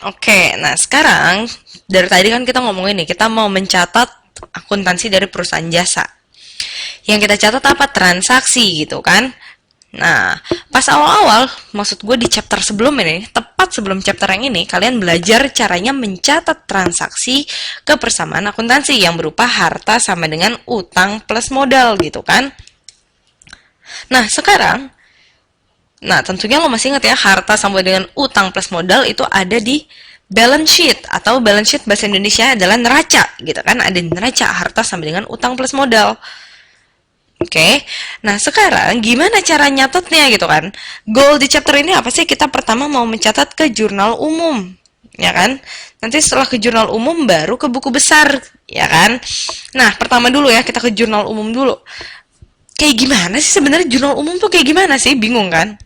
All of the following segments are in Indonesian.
Oke, nah sekarang dari tadi kan kita ngomongin nih, kita mau mencatat akuntansi dari perusahaan jasa. Yang kita catat apa? Transaksi gitu kan. Nah, pas awal-awal, maksud gue di chapter sebelum ini, tepat sebelum chapter yang ini, kalian belajar caranya mencatat transaksi kebersamaan akuntansi yang berupa harta sama dengan utang plus modal gitu kan. Nah, sekarang, nah tentunya lo masih ingat ya, harta sama dengan utang plus modal itu ada di balance sheet, atau balance sheet bahasa Indonesia adalah neraca gitu kan, ada di neraca harta sama dengan utang plus modal. Oke, nah sekarang gimana cara nyatetnya gitu kan? Goal di chapter ini apa sih? Kita pertama mau mencatat ke jurnal umum, ya kan? Nanti setelah ke jurnal umum baru ke buku besar, ya kan? Nah, pertama dulu ya, kita ke jurnal umum dulu. Kayak gimana sih sebenarnya jurnal umum tuh kayak gimana sih? Bingung kan?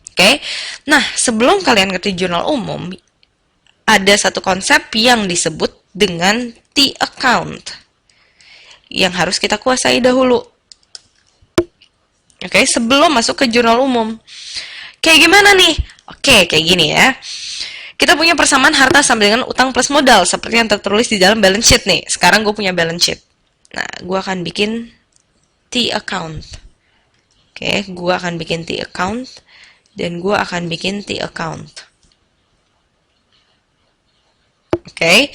Oke, nah sebelum kalian ngerti jurnal umum, ada satu konsep yang disebut dengan T-account yang harus kita kuasai dahulu. Oke, sebelum masuk ke jurnal umum. Kayak gimana nih? Oke, kayak gini ya. Kita punya persamaan harta sama dengan utang plus modal, seperti yang tertulis di dalam balance sheet nih. Sekarang gue punya balance sheet. Nah, gue akan bikin T-account. Oke, gue akan bikin T-account. Dan gue akan bikin T-account. Oke,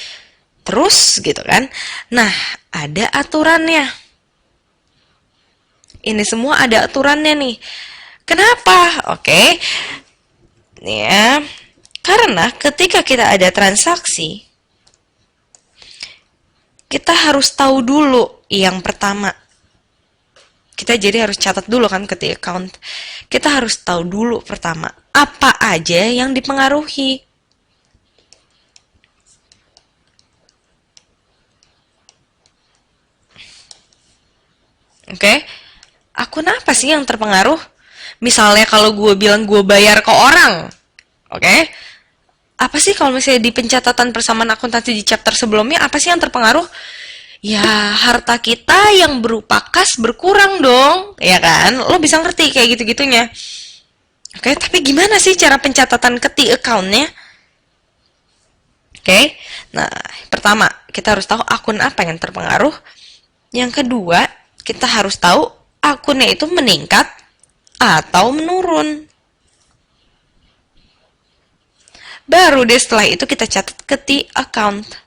terus gitu kan. Nah, ada aturannya. Ini semua ada aturannya nih. Kenapa? Oke. Nih ya. Karena ketika kita ada transaksi, kita harus tahu dulu yang pertama. Kita jadi harus catat dulu kan ke account. Kita harus tahu dulu pertama, apa aja yang dipengaruhi. Oke? Akun apa sih yang terpengaruh? Misalnya kalau gue bilang gue bayar ke orang, oke? Apa sih kalau misalnya di pencatatan persamaan akuntansi di chapter sebelumnya, apa sih yang terpengaruh? Ya, harta kita yang berupa kas berkurang dong, ya kan? Lo bisa ngerti kayak gitu-gitunya. Oke, tapi gimana sih cara pencatatan ke T-account-nya? Oke, nah pertama kita harus tahu akun apa yang terpengaruh. Yang kedua, kita harus tahu akunnya itu meningkat atau menurun. Baru deh setelah itu kita catat ke T-account.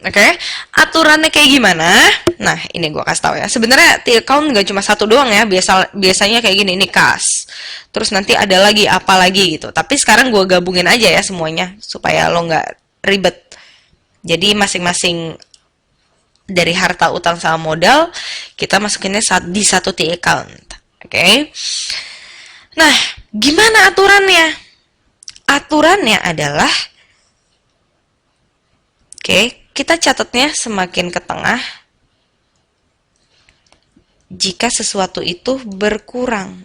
Oke, aturannya kayak gimana? Nah, ini gue kasih tahu ya. Sebenarnya T-account nggak cuma satu doang ya. Biasanya kayak gini, ini kas. Terus nanti ada lagi apa lagi gitu. Tapi sekarang gue gabungin aja ya semuanya supaya lo nggak ribet. Jadi masing-masing dari harta utang sama modal kita masukinnya di satu T-account. Oke. Nah, gimana aturannya? Aturannya adalah, oke, kita catatnya semakin ke tengah jika sesuatu itu berkurang.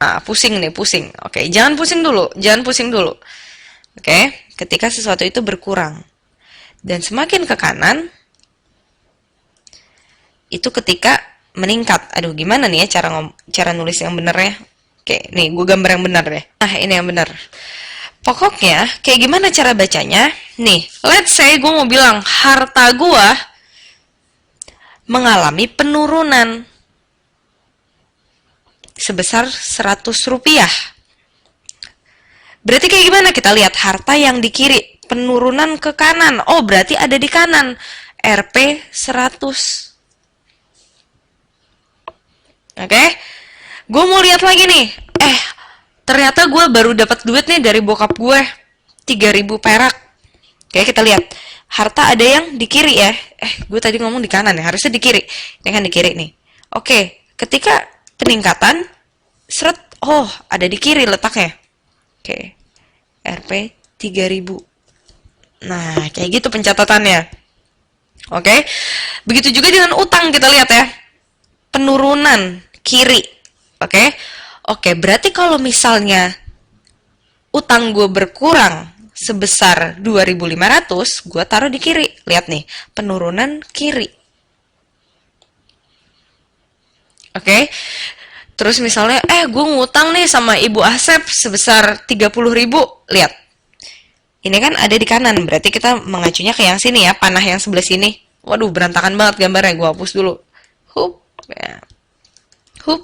Nah, pusing nih, pusing. Oke, jangan pusing dulu, jangan pusing dulu. Oke, ketika sesuatu itu berkurang. Dan semakin ke kanan, itu ketika meningkat. Aduh, gimana nih ya cara nulis yang bener ya? Oke, nih gue gambar yang benar deh. Nah, ini yang benar. Pokoknya, kayak gimana cara bacanya? Nih, let's say gue mau bilang harta gue mengalami penurunan sebesar 100 rupiah. Berarti kayak gimana? Kita lihat harta yang di kiri, penurunan ke kanan. Oh, berarti ada di kanan. Rp 100. Oke? Gue mau lihat lagi nih. Ternyata gue baru dapat duit nih dari bokap gue. 3.000 perak. Oke, kita lihat. Harta ada yang di kiri ya. Gue tadi ngomong di kanan ya. Harusnya di kiri. Ini kan di kiri nih. Oke, ketika peningkatan, seret, oh, ada di kiri letaknya. Oke, Rp 3.000. Nah, kayak gitu pencatatannya. Oke, begitu juga dengan utang kita lihat ya. Penurunan kiri. Oke, berarti kalau misalnya utang gue berkurang sebesar 2.500, gue taruh di kiri. Lihat nih, penurunan kiri. Oke, Terus misalnya, gue ngutang nih sama Ibu Asep sebesar 30.000. Lihat, ini kan ada di kanan, berarti kita mengacunya ke yang sini ya, panah yang sebelah sini. Waduh, berantakan banget gambarnya, gue hapus dulu. Hup, ya. Hup.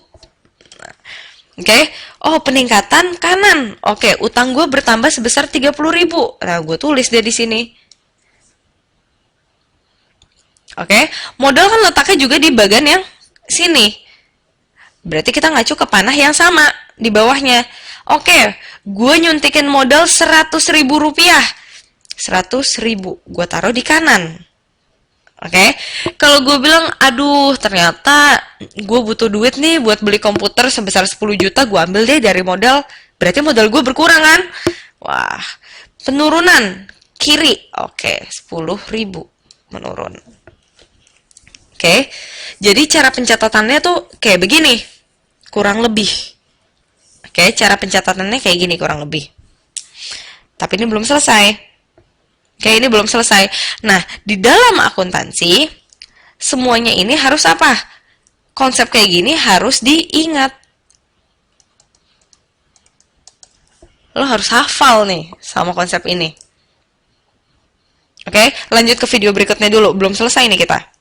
Oke, oh peningkatan kanan. Oke, utang gue bertambah sebesar 30.000. Nah, gue tulis dia di sini. Oke, modal kan letaknya juga di bagian yang sini. Berarti kita ngacu ke panah yang sama di bawahnya. Oke, gue nyuntikin modal 100.000 rupiah. 100.000, gue taruh di kanan. Oke, kalau gue bilang, aduh ternyata gue butuh duit nih buat beli komputer sebesar 10 juta, gue ambil deh dari modal, berarti modal gue berkurang kan? Wah, penurunan kiri, oke, 10.000 menurun. Oke, jadi cara pencatatannya tuh kayak begini, kurang lebih. Oke, cara pencatatannya kayak gini kurang lebih. Tapi ini belum selesai. Oke, ini belum selesai. Nah, di dalam akuntansi, semuanya ini harus apa? Konsep kayak gini harus diingat. Lo harus hafal nih sama konsep ini. Oke, lanjut ke video berikutnya dulu. Belum selesai nih kita.